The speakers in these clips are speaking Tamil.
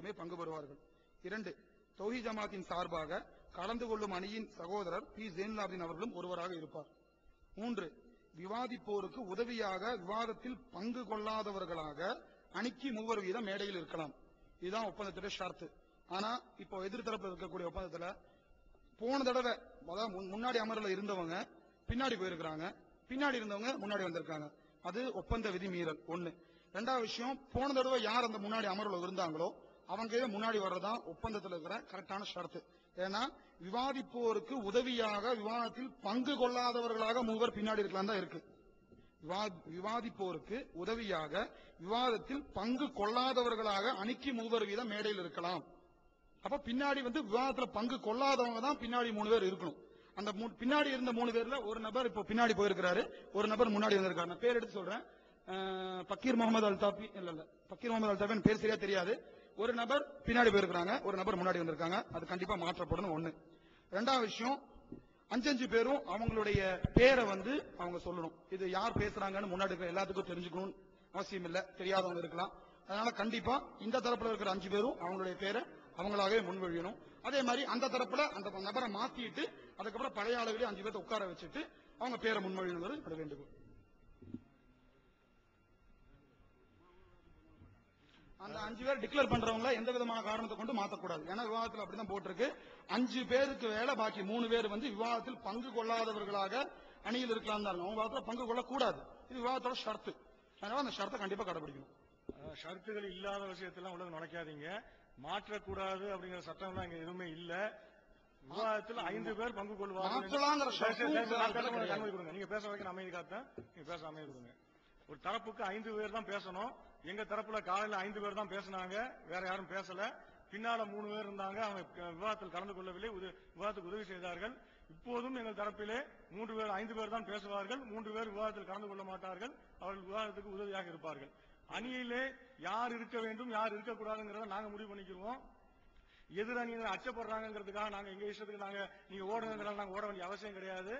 மட்டுமே பங்கு பெறுவார்கள். 2. தௌஹீத் ஜமாத்தின் சார்பாக கலந்து கொள்ளும் அணியின் சகோதரர் பி ஜெயினுலாப்தீன் அவர்களும் ஒருவராக இருப்பார். 3. விவாதிப்போருக்கு உதவியாக விவாதத்தில் பங்கு கொள்ளாதவர்களாக அணிக்கு 3 வீதம் மேடையில் இருக்கலாம். இதுதான் ஒப்பந்தத்திலே ஷரத்து. ஆனா இப்போ எதிர்த்தரப்பில் இருக்கக்கூடிய ஒப்பந்தத்துல போன தடவை முன்னாடி அமர்ல இருந்தவங்க பின்னாடி போயிருக்கிறாங்க, பின்னாடி இருந்தவங்க முன்னாடி வந்திருக்காங்க. அது ஒப்பந்த விதி மீறல் 1. 2வது விஷயம், போன தடவை யார் அந்த முன்னாடி அமர்வுல இருந்தாங்களோ அவங்க முன்னாடி வர்றதான் ஒப்பந்தத்தில் இருக்கிற கரெக்டான ஷரத்து. ஏன்னா விவாதிப்போருக்கு உதவியாக விவாதத்தில் பங்கு கொள்ளாதவர்களாக 3 பின்னாடி இருக்கலாம் தான் இருக்கு. விவாதிப்போருக்கு உதவியாக விவாதத்தில் பங்கு கொள்ளாதவர்களாக அணிக்கு 3 வீதம் மேடையில் இருக்கலாம். அப்ப பின்னாடி விவாதத்துல பங்கு கொள்ளாதவங்க தான் பின்னாடி 3 பேர் இருக்கணும். அந்த பின்னாடி இருந்த 3 பேர்ல ஒரு நபர் இப்போ பின்னாடி போயிருக்கிறாரு, ஒரு நபர் முன்னாடி வந்திருக்காரு. நான் பேர் எடுத்து சொல்றேன். பக்கீர் முகமது அல்தாபி பக்கீர் முகமது அல்தாபி பேர் சரியா தெரியாது. ஒரு நபர் பின்னாடி போயிருக்காங்க, ஒரு நபர் முன்னாடி வந்திருக்காங்க. அது கண்டிப்பா மாற்றப்படணும் 1. 2வது விஷயம், 5 பேரும் அவங்களுடைய பேரை அவங்க சொல்லணும். இது யார் பேசுறாங்கன்னு முன்னாடி இருக்கிற எல்லாத்துக்கும் தெரிஞ்சுக்கணும் அவசியம் இல்ல, தெரியாதவங்க இருக்கலாம். அதனால கண்டிப்பா இந்த தரப்புல இருக்கிற 5 பேரும் அவங்களுடைய பேரை அவங்களாகவே முன்மொழியணும். அதே மாதிரி அந்த தரப்புல அந்த நபரை மாத்திட்டு அதுக்கப்புறம் பழைய ஆளுகளே 5 பேர்த்த உட்கார வச்சுட்டு அவங்க பேரை முன்மொழியணுங்கிறது வேண்டுகோள். அந்த 5 பேர் டிக்ளேர் பண்றவங்க எந்த விதமான காரணத்தை கொண்டு மாற்றக்கூடாது. ஏன்னா விவாதத்தில் அப்படிதான் போட்டிருக்கு. 5 பேருக்கு வேலை, பாக்கி 3 பேர் விவாதத்தில் பங்கு கொள்ளாதவர்களாக அணியில் இருக்கலாம் தான். அவங்க விவாதத்தில் பங்கு கொள்ளக்கூடாது. இது விவாதத்தோட ஷரத்து. அதனால அந்த ஷரத்தை கண்டிப்பா கடைபிடிக்கணும். ஷரத்துகள் இல்லாத விஷயத்தெல்லாம் உள்ள நுழைக்காதீங்க. மாற்றக்கூடாது அப்படிங்கிற சட்டம்லாம் இங்க எதுவுமே இல்ல. விவாதத்தில் 5 பேர் பங்கு கொள்வார்கள். நீங்க பேச வைக்க அமைதி காத்தேன், நீங்க பேச அமைதி கொடுங்க. ஒரு தரப்புக்கு 5 பேர் தான் பேசணும். எங்க தரப்புல காலையில 5 பேர் தான் பேசினாங்க, வேற யாரும் பேசல. பின்னால 3 பேர் இருந்தாங்க, அவங்க விவாதத்தில் கலந்து கொள்ளவில்லை, விவாதத்துக்கு உதவி செய்தார்கள். இப்போதும் எங்கள் தரப்பிலே 5 பேர் தான் பேசுவார்கள், 3 பேர் விவாதத்தில் கலந்து கொள்ள மாட்டார்கள். அவர்கள் விவாதத்துக்கு உதவியாக இருப்பார்கள். அணியிலே யார் இருக்க வேண்டும், யார் இருக்கக்கூடாதுங்கிறத நாங்க முடிவு பண்ணிக்கிறோம். எதிர் அணியினர் அச்சப்படுறாங்கிறதுக்காக நாங்க எங்க இஷ்டத்துக்கு நீங்க ஓடுங்கிறதால நாங்க ஓட வேண்டிய அவசியம் கிடையாது.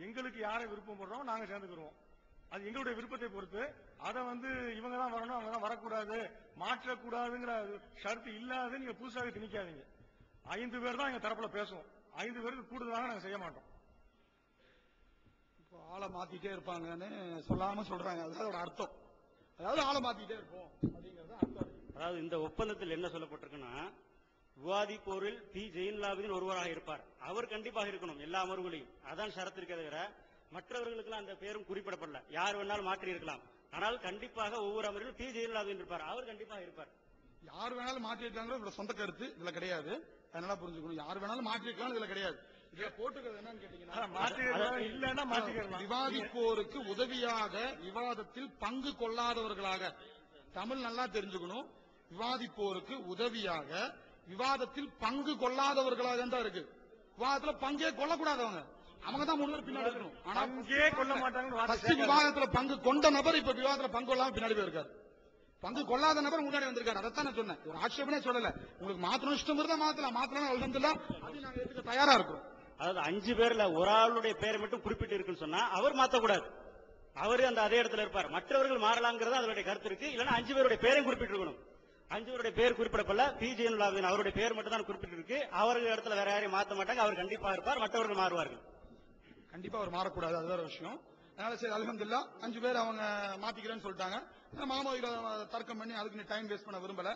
எங்களுக்கு யாரை விருப்பம் போடுறோம் நாங்க சேர்ந்துக்கிறோம். அது எங்களுடைய விருப்பத்தை பொறுத்து. அதை இவங்க தான் வரணும், அவங்க தான் வரக்கூடாது, மாற்றக்கூடாதுங்கிற ஷரத்து இல்லாத நீங்க புதுசாக திணிக்காதீங்க. 5 பேர் தான் எங்க தரப்புல பேசுவோம். 5 பேருக்கு கூடுதலாக நாங்க செய்ய மாட்டோம். இப்போ ஆளை மாத்திட்டே இருப்பாங்கன்னு சொல்லாம சொல்றாங்க. அதாவது அர்த்தம், அதாவது ஆளை மாத்திட்டே இருப்போம் அப்படிங்கறது அர்த்தம். அதாவது இந்த ஒப்பந்தத்தில் என்ன சொல்லப்பட்டிருக்குன்னா, விவாதிப்போரில் பி ஜெயினுலாப்தீன் ஒருவராக இருப்பார். அவர் கண்டிப்பாக இருக்கணும் எல்லா அமர்வுகளையும். அதான் ஷரத்து இருக்க தவிர மற்றவர்களுக்கு அந்த பேரும் குறிப்பிடப்படல. யார் வேணாலும் மாற்றி இருக்கலாம். ஆனால் கண்டிப்பாக ஒவ்வொரு அமர்விலும் பி ஜெயினுலாப்தீன் இருப்பார். அவர் கண்டிப்பாக இருப்பார். யார் வேணாலும் மாற்றி இருக்காங்க இதுல சொந்த கருத்து இதுல கிடையாது. அதனால புரிஞ்சுக்கணும். யார் வேணாலும் மாற்றி இருக்கலாம் இதுல கிடையாது. இதுல போட்டுக்கிறது என்னன்னு கேட்டீங்கன்னா, விவாதிப்போருக்கு உதவியாக விவாதத்தில் பங்கு கொள்ளாதவர்களாக, தமிழ் நல்லா தெரிஞ்சுக்கணும். விவாதிப்போருக்கு உதவியாக விவாதத்தில் பங்கு கொள்ளாதவர்களாக தான் இருக்கு. விவாதத்துல பங்கே கொள்ளக்கூடாதவங்க, அவங்க தான் 3 பேர் பின்னாடி இருக்கணும். ஆனா கொள்ள மாட்டாங்க. விவாதத்துல பங்கு கொண்ட நபர் இப்ப விவாதத்துல பங்கு கொள்ளாம பின்னாடி போயிருக்காரு. பங்கு கொள்ளாத நபர் முன்னாடி வந்திருக்காரு. அதைத்தான் நான் சொன்னேன். ஒரு ஆட்சேபனே சொல்லல. உங்களுக்கு மாத்தணும் இஷ்டம் இருந்தா மாத்தலாம், மாத்தலாம் அல்ஹம்துலில்லாஹ், அது நாங்க ஏத்துக்க தயாரா இருக்கோம். அதாவது 5 பேர்ல ஒரு ஆளுடைய பேரை மட்டும் குறிப்பிட்டு இருக்குன்னு சொன்னா அவர் மாத்தக்கூடாது. அவரு அந்த அதே இடத்துல இருப்பார். மற்றவர்கள் மாறலாங்கிறது அதனுடைய கருத்து இருக்கு. இல்லைன்னா 5 பேருடைய பேரையும் குறிப்பிட்டு இருக்கணும். 5 பேருடைய பேர் குறிப்பிடப்படல. பி ஜெயினுலாப்தீன் அவருடைய பேர் மட்டும் தான் குறிப்பிட்டு இருக்கு. அவர்கள் இடத்துல வேற யாரையும் மாத்த மாட்டாங்க. அவர் கண்டிப்பா இருப்பார், மற்றவர்கள் மாறுவார்கள். கண்டிப்பா அவர் மாறக்கூடாது, அது வேற விஷயம். அதனால சரி அல்ஹம்துலில்லாஹ் 5 பேர் அவங்க மாத்திக்கிறேன்னு சொல்லிட்டாங்க. மாமாவில தர்க்கம் பண்ணி அதுக்கு டைம் வேஸ்ட் பண்ண விரும்பல.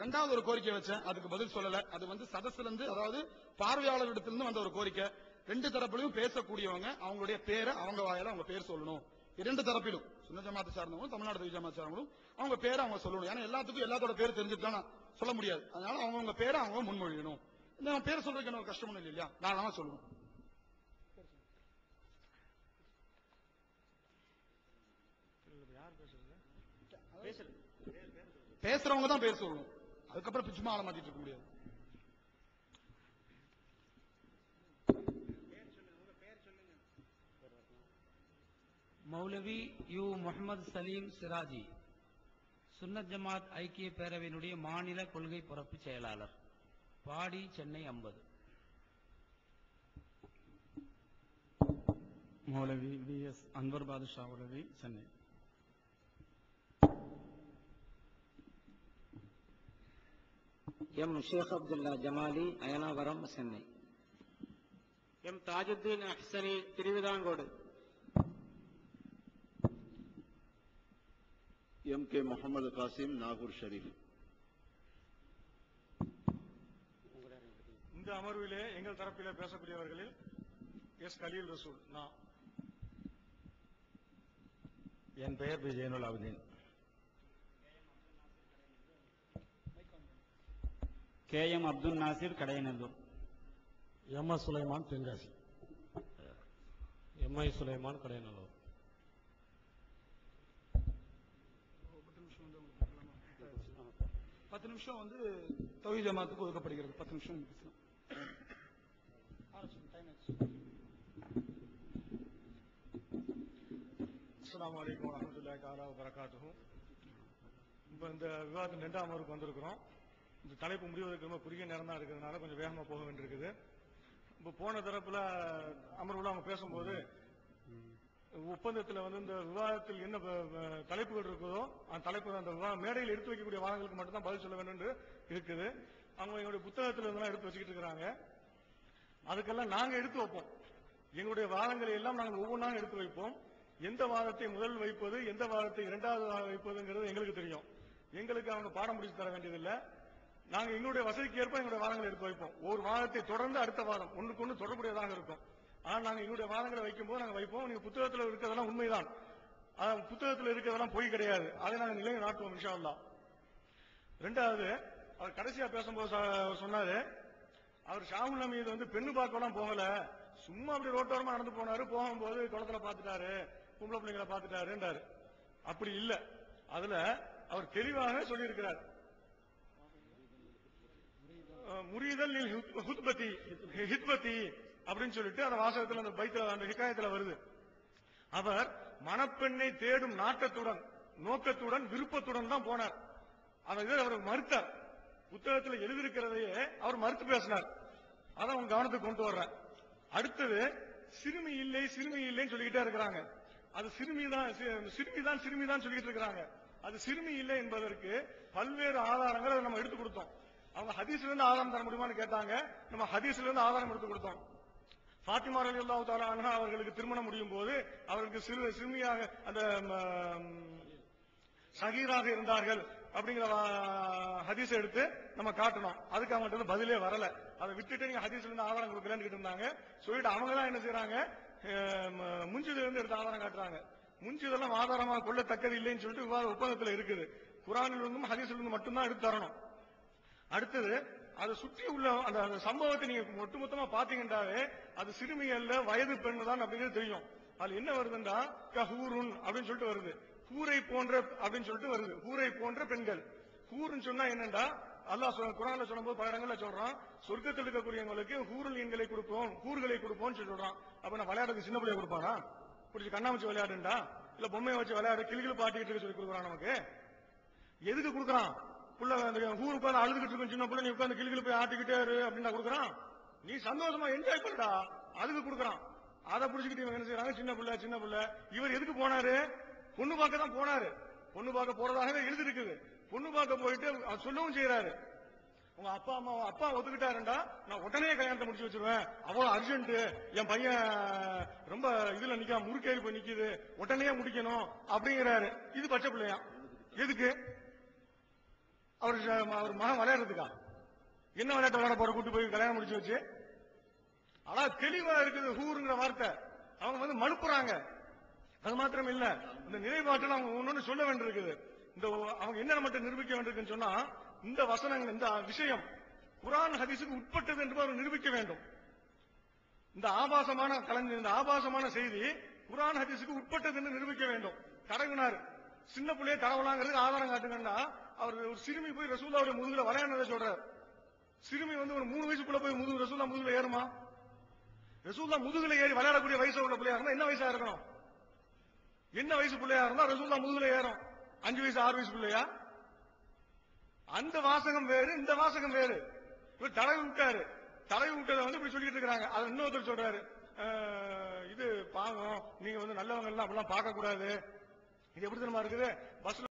2வது ஒரு கோரிக்கை வச்சேன், அதுக்கு பதில் சொல்லல. அது சதஸ்ல இருந்து, அதாவது பார்வையாளர்களிடத்திலிருந்து வந்த ஒரு கோரிக்கை. 2 தரப்பிலும் பேசக்கூடியவங்க அவங்களுடைய பேரை அவங்க வாயில அவங்க பேர் சொல்லணும். 2 தரப்பிலும் சுன்னத் ஜமாத்தை சார்ந்தவங்களும் தமிழ்நாடு தௌஹீத் ஜமாத்தை சார்ந்தவங்களும் அவங்க பேரை அவங்க சொல்லணும். ஏன்னா எல்லாத்துக்கும் எல்லாத்தோட பேர் தெரிஞ்சுட்டா சொல்ல முடியாது. அதனால அவங்க பேரை அவங்க முன்மொழியணும். இந்த பேரை சொல்றதுக்கு என்ன கஷ்டம் இல்லை இல்லையா, தாராளமா சொல்லணும். பேசுறவங்க தான் பேர் சொல்லணும். அதுக்கப்புறம் பிச்சுமா ஆள மாத்திட்டு இருக்க முடியாது. மௌலவி யு முகமது சலீம் சிராஜி, சுன்னத் ஜமாத் ஐக்கிய பேரவையினுடைய மாநில கொள்கை பொறுப்பு செயலாளர், பாடி, சென்னை 50. மௌலவி வி எஸ் அன்வர் பாதுஷா மௌலவி, Chennai. M Sheikh Abdullah Jamali, Ayanavaram, Chennai. M Thajudeen Ahsani, Thiruvithancode. M K Mohammed Kasim, Nagore Sharif. இந்த அமர்விலே எங்கள் தரப்பிலே பேசக்கூடியவர்களில் எஸ் கலீல் ரசூல். நான் என் பெயர் P Jainul Abideen. K M Abdul Nasir, Kadayanallur. M S Sulaiman, Tenkasi. M I Sulaiman, Kadayanallur. 10 நிமிஷம் வந்து தௌஹீத் ஜமாத்துக்கு ஒதுக்கப்படுகிறது. 10 நிமிஷம் பேசலாம். அஸ்ஸலாமு அலைக்கும் வரஹ்மத்துல்லாஹி தஆலா வ பரகாத்துஹு. இப்போ இந்த விவாதத்தின் 2ஆம் அமர்வுக்கு வந்திருக்கிறோம். இந்த தலைப்பு முடிவதற்கு ரொம்ப குறுகிய நேரம் தான் இருக்கிறதுனால கொஞ்சம் வேகமா போக வேண்டியிருக்குது. இப்போ போன தரப்புல அமர்வுல அவங்க பேசும்போது ஒப்பந்தத்தில் வந்து இந்த விவாதத்தில் என்ன தலைப்புகள் இருக்குதோ அந்த தலைப்பு அந்த மேடையில் எடுத்து வைக்கக்கூடிய வாதங்களுக்கு மட்டும்தான் பதில் சொல்ல வேண்டும் என்று இருக்குது. அவங்க எங்களுடைய புத்தகத்தில் இருந்தெல்லாம் எடுத்து வச்சுக்கிட்டு இருக்கிறாங்க. அதுக்கெல்லாம் நாங்க எடுத்து வைப்போம். எங்களுடைய வாதங்களை எல்லாம் நாங்கள் ஒவ்வொன்றாக எடுத்து வைப்போம். எந்த வாதத்தை முதல் வைப்பது, எந்த வாதத்தை இரண்டாவது வைப்பதுங்கிறது எங்களுக்கு தெரியும். எங்களுக்கு அவங்க பாடம் முடிச்சு தர வேண்டியதில்லை. நாங்க எங்களுடைய வசதிக்கு ஏற்ப எங்களுடைய வாதங்களை எடுத்து வைப்போம். ஒரு வாதத்தை தொடர்ந்து அடுத்த வாதம் ஒன்றுக்கு ஒன்று தொடர்புடையதாக இருக்கும். ஆனால் நாங்கள் எங்களுடைய வாதங்களை வைக்கும்போது நாங்கள் வைப்போம். நீங்க புத்தகத்தில் இருக்கிறதெல்லாம் உண்மைதான், புத்தகத்தில் இருக்கிறதெல்லாம் பொய் கிடையாது. அதை நாங்கள் நிலையை நாட்டுவோம் இன்ஷா அல்லாஹ். ரெண்டாவது, அவர் கடைசியா பேசும்போது சொன்னாரு, அவர் ஷாவுல் ஹமீது வந்து பெண்ணு பார்க்கலாம் போகல, சும்மா அப்படி ரோட்டோரமா நடந்து போனாரு, போகும்போது குளத்துல பாத்துட்டாரு, பொம்பளை பிள்ளைங்களை பாத்துட்டாருன்றாரு. அப்படி இல்ல. அதுல அவர் தெளிவாக சொல்லி இருக்கிறார். முரீதல் ஹித்பதி அப்படின்னு சொல்லிட்டு அந்த வாசகத்தில் அந்த பைத்துல அந்த ஹிகாயத்துல வருது. அவர் மணப்பெண்ணை தேடும் நாட்டத்துடன், நோக்கத்துடன், விருப்பத்துடன் தான் போனார். அதை அவர் மறுத்தார். புத்தகத்தில் எழுதியிருக்கிறதையே அவர் மறுத்து பேசினார். அதை அவங்க கவனத்துக்கு கொண்டு வர்றேன். அடுத்தது, சிறுமி இல்லை சிறுமி இல்லைன்னு சொல்லிக்கிட்டே இருக்கிறாங்க. அது சிறுமிதான் சொல்லிட்டு இருக்கிறாங்க. அது சிறுமி இல்லை என்பதற்கு பல்வேறு ஆதாரங்கள் அதை நம்ம எடுத்து கொடுத்தோம். அவங்க ஹதீஸ்ல இருந்து ஆதாரம் தர முடியுமான்னு கேட்டாங்க. நம்ம ஹதீஸ்ல இருந்து ஆதாரம் எடுத்து கொடுத்தோம். ஃபாத்திமா ரலியல்லாஹு தஆலா அன்ஹா அவர்களுக்கு திருமணம் முடியும் போது அவர்களுக்கு சிறுமியாக அந்த சகீராக இருந்தார்கள் அப்படிங்கிற ஹதீஸ் எடுத்து நம்ம காட்டணும். அதுக்கு அவங்க பதிலே வரல. அதை விட்டுட்டு நீங்க ஹதீஸ்ல இருந்து ஆதாரம் கொடுக்கலன்னு கேட்டு இருந்தாங்க. சொல்லிட்டு அவங்க தான் என்ன செய்யறாங்க, முஞ்சுதுல இருந்து எடுத்து ஆதாரம் காட்டுறாங்க. முஞ்சுதெல்லாம் ஆதாரமாக கொள்ளத்தக்கது இல்லைன்னு சொல்லிட்டு விவாத ஒப்பந்தத்தில் இருக்குது. குர்ஆனில் இருந்தும் ஹதீஸ்ல இருந்து மட்டும்தான் எடுத்து தரணும். அடுத்தது, அதை சுற்றி உள்ள அந்த சம்பவத்தை நீங்க ஒட்டுமொத்தமா பாத்தீங்கன்னாவே அது சிறுமி அல்ல, வயது பெண் தான் அப்படிங்கிறது தெரியும். அது என்ன வருதுன்னா கஹூருன் அப்படின்னு சொல்லிட்டு வருது. ஹூரை போன்ற அப்படின்னு சொல்லிட்டு வருது. ஹூரை போன்ற பெண்கள். ஹூருன்னு சொன்னா என்னண்டா, அல்லாஹ் குர்ஆன்ல சொல்லும்போது பல இடங்கள்ல சொல்றான், சொர்க்கத்தில் இருக்கக்கூடியவங்களுக்கு ஹூருல் எண்களை கொடுப்போம், ஹூர்களை கொடுப்போம்னு சொல்றான். அப்ப நான் விளையாடுறதுக்கு சின்ன பிள்ளைய கொடுப்பானா? பிடிச்சி கண்ணாமூச்சி விளையாடுண்டா, இல்ல பொம்மையை வச்சு விளையாடு, கிளிகள் பாட்டிக்கிட்டு இருக்க சொல்லி கொடுக்குறான். நமக்கு எதுக்கு கொடுக்குறான்? புள்ள ஊர் உட்காந்து அழுதுகிட்டு இருக்கும் சின்ன பிள்ளை, நீ உட்காந்து கிளிகள் போய் ஆட்டிக்கிட்டே இரு அப்படின்னா கொடுக்குறான். நீ சந்தோஷமா என்ஜாய் பண்ணடா, அதுக்கு கொடுக்குறான். அதை புடிச்சுக்கிட்டு இவங்க என்ன செய்யறாங்க, சின்ன பிள்ளை. இவர் எதுக்கு போனாரு? பொண்ணு பார்க்க தான் போனாரு. பொண்ணு பார்க்க போறதாகவே எழுதி இருக்குது. பொண்ணு பார்க்க போயிட்டு சொல்லவும் செய்யறாரு, உங்க அப்பா ஒத்துக்கிட்டாருண்டா நான் உடனே கல்யாணத்தை முடிச்சு வச்சிருவேன், அவ்வளவு அர்ஜென்ட், என் பையன் ரொம்ப இதுல நிக்க முறுக்கேறி போய் நிக்குது, உடனே முடிக்கணும் அப்படிங்கிறாரு. இது பச்சை பிள்ளையா? எதுக்கு? அவர் மகன் விளையாடுறதுக்கா? என்ன விளையாட்டு விளையாட போற? கூட்டு போய் கல்யாணம் முடிச்சு வச்சு. ஆனா தெளிவா இருக்குது ஹூருங்கிற வார்த்தை. அவங்க வந்து மழுப்புறாங்க. அது மாத்திரம் இல்ல, இந்த நிறைவாற்றல் அவங்க ஒன்னொன்னு சொல்ல வேண்டியிருக்குது. இந்த அவங்க என்ன மட்டும் நிரூபிக்க வேண்டியிருக்குன்னு சொன்னா, இந்த வசனங்கள், இந்த விஷயம் குர்ஆன் ஹதீஸுக்கு உட்பட்டது என்று அவர் நிரூபிக்க வேண்டும். இந்த ஆபாசமான செய்தி குர்ஆன் ஹதீஸுக்கு உட்பட்டது என்று நிரூபிக்க வேண்டும். தடவினார், சின்ன பிள்ளைய தடவலாங்கிறது ஆதாரம் காட்டுங்கன்னா, அவர் ஒரு சிறுமி போய் ரசூலுல்லாஹ்வுடைய முதுகுல விளையாடுறதை சொல்றார். சிறுமி வந்து ஒரு 3 வயசுக்குள்ள போய் ரசூலுல்லாஹ் முதுகுல ஏறுமா? ரசூலுல்லாஹ் முதுகுல ஏறி விளையாடக்கூடிய வயசு உள்ள பிள்ளையா இருந்தா என்ன வயசா இருக்கணும்? என்ன வயசு பிள்ளையா இருந்தா ரசூலுல்லாஹ் முதுகுல ஏறும்? 5 வயசு 6 வயசு பிள்ளையா? அந்த வாசகம் வேறு, இந்த வாசகம் வேறு. இவர் தடவி விட்டாரு. தடவி விட்டதை வந்து இப்படி சொல்லிட்டு இருக்காங்க. அது இன்னொருத்தர் சொல்றாரு, இது பாவம், நீங்க வந்து நல்லவங்க எல்லாம் அப்படிலாம் பார்க்க கூடாது. இது எப்படி தெரியுமா இருக்குது? பஸ்ல